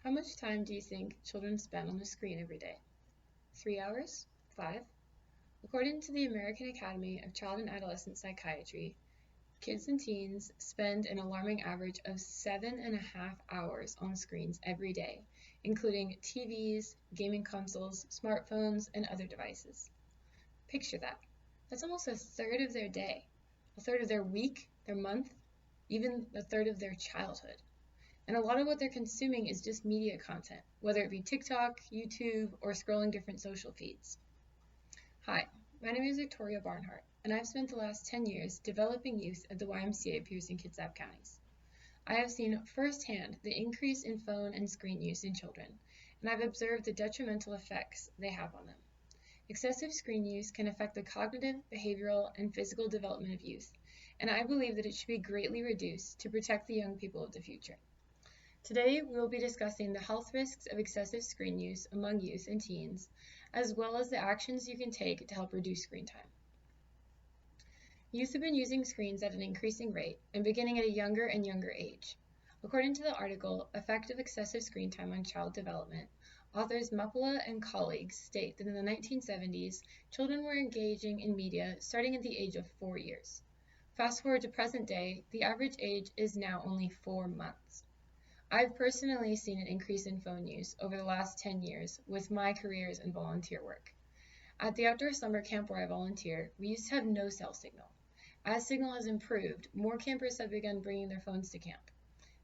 How much time do you think children spend on the screen every day? 3 hours? 5? According to the American Academy of Child and Adolescent Psychiatry, kids and teens spend an alarming average of 7.5 hours on screens every day, including TVs, gaming consoles, smartphones, and other devices. Picture that. That's almost a third of their day, a third of their week, their month, even a third of their childhood. And a lot of what they're consuming is just media content, whether it be TikTok, YouTube, or scrolling different social feeds. Hi, my name is Victoria Barnhart, and I've spent the last 10 years developing youth at the YMCA of Pierce and Kitsap counties. I have seen firsthand the increase in phone and screen use in children, and I've observed the detrimental effects they have on them. Excessive screen use can affect the cognitive, behavioral, and physical development of youth, and I believe that it should be greatly reduced to protect the young people of the future. Today, we will be discussing the health risks of excessive screen use among youth and teens, as well as the actions you can take to help reduce screen time. Youth have been using screens at an increasing rate and beginning at a younger and younger age. According to the article, Effect of Excessive Screen Time on Child Development, authors Muppala and colleagues state that in the 1970s, children were engaging in media starting at the age of 4 years. Fast forward to present day, the average age is now only 4 months. I've personally seen an increase in phone use over the last 10 years with my careers and volunteer work. At the outdoor summer camp where I volunteer, we used to have no cell signal. As signal has improved, more campers have begun bringing their phones to camp.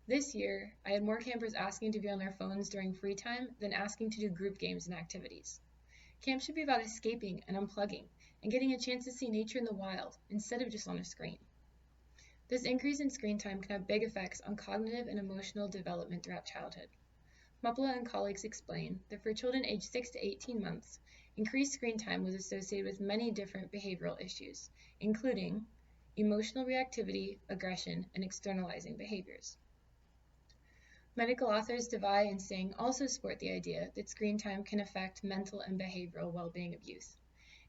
This year, I had more campers asking to be on their phones during free time than asking to do group games and activities. Camp should be about escaping and unplugging and getting a chance to see nature in the wild instead of just on a screen. This increase in screen time can have big effects on cognitive and emotional development throughout childhood. Muppala and colleagues explain that for children aged 6 to 18 months, increased screen time was associated with many different behavioral issues, including emotional reactivity, aggression, and externalizing behaviors. Medical authors Devai and Singh also support the idea that screen time can affect mental and behavioral well-being of youth.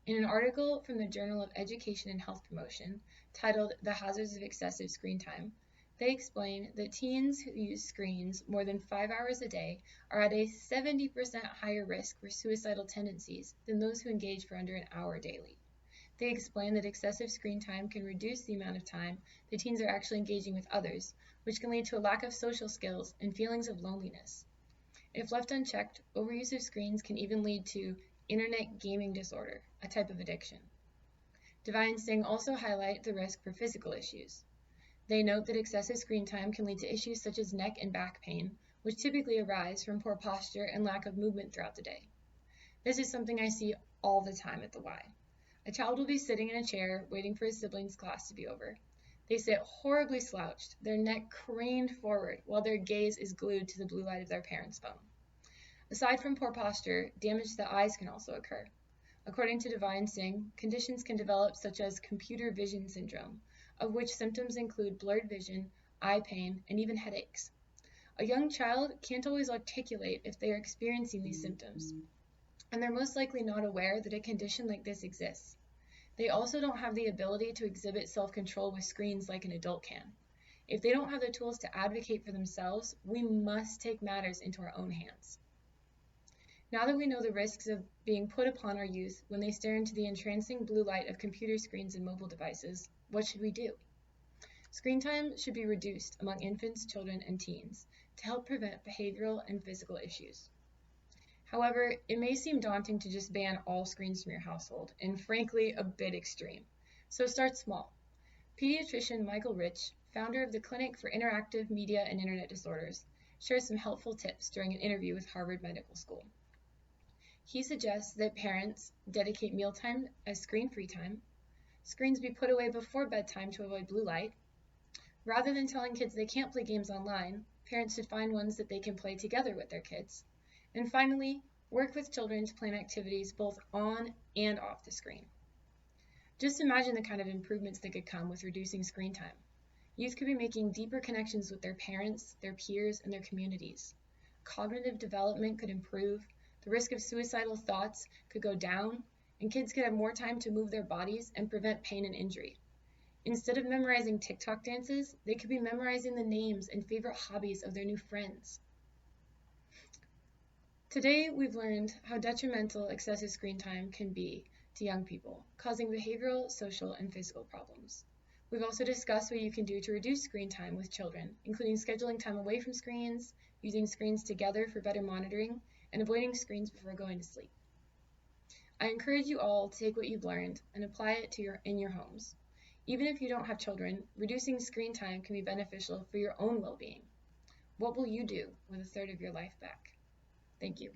In an article from the Journal of Education and Health Promotion titled The Hazards of Excessive Screen Time, they explain that teens who use screens more than 5 hours a day are at a 70% higher risk for suicidal tendencies than those who engage for under an hour daily. They explain that excessive screen time can reduce the amount of time the teens are actually engaging with others, which can lead to a lack of social skills and feelings of loneliness. If left unchecked, overuse of screens can even lead to internet gaming disorder, a type of addiction. Devai and Singh also highlight the risk for physical issues. They note that excessive screen time can lead to issues such as neck and back pain, which typically arise from poor posture and lack of movement throughout the day. This is something I see all the time at the Y. A child will be sitting in a chair waiting for his siblings' class to be over. They sit horribly slouched, their neck craned forward while their gaze is glued to the blue light of their parents' phone. Aside from poor posture, damage to the eyes can also occur. According to Devai and Singh, conditions can develop such as computer vision syndrome, of which symptoms include blurred vision, eye pain, and even headaches. A young child can't always articulate if they are experiencing these symptoms, and they're most likely not aware that a condition like this exists. They also don't have the ability to exhibit self-control with screens like an adult can. If they don't have the tools to advocate for themselves, we must take matters into our own hands. Now that we know the risks of being put upon our youth when they stare into the entrancing blue light of computer screens and mobile devices, what should we do? Screen time should be reduced among infants, children, and teens to help prevent behavioral and physical issues. However, it may seem daunting to just ban all screens from your household, and frankly, a bit extreme. So start small. Pediatrician Michael Rich, founder of the Clinic for Interactive Media and Internet Disorders, shares some helpful tips during an interview with Harvard Medical School. He suggests that parents dedicate mealtime as screen-free time, screens be put away before bedtime to avoid blue light. Rather than telling kids they can't play games online, parents should find ones that they can play together with their kids. And finally, work with children to plan activities both on and off the screen. Just imagine the kind of improvements that could come with reducing screen time. Youth could be making deeper connections with their parents, their peers, and their communities. Cognitive development could improve, the risk of suicidal thoughts could go down, and kids could have more time to move their bodies and prevent pain and injury. Instead of memorizing TikTok dances, they could be memorizing the names and favorite hobbies of their new friends. Today, we've learned how detrimental excessive screen time can be to young people, causing behavioral, social, and physical problems. We've also discussed what you can do to reduce screen time with children, including scheduling time away from screens, using screens together for better monitoring, and avoiding screens before going to sleep. I encourage you all to take what you've learned and apply it in your homes. Even if you don't have children, reducing screen time can be beneficial for your own well-being. What will you do with a third of your life back? Thank you.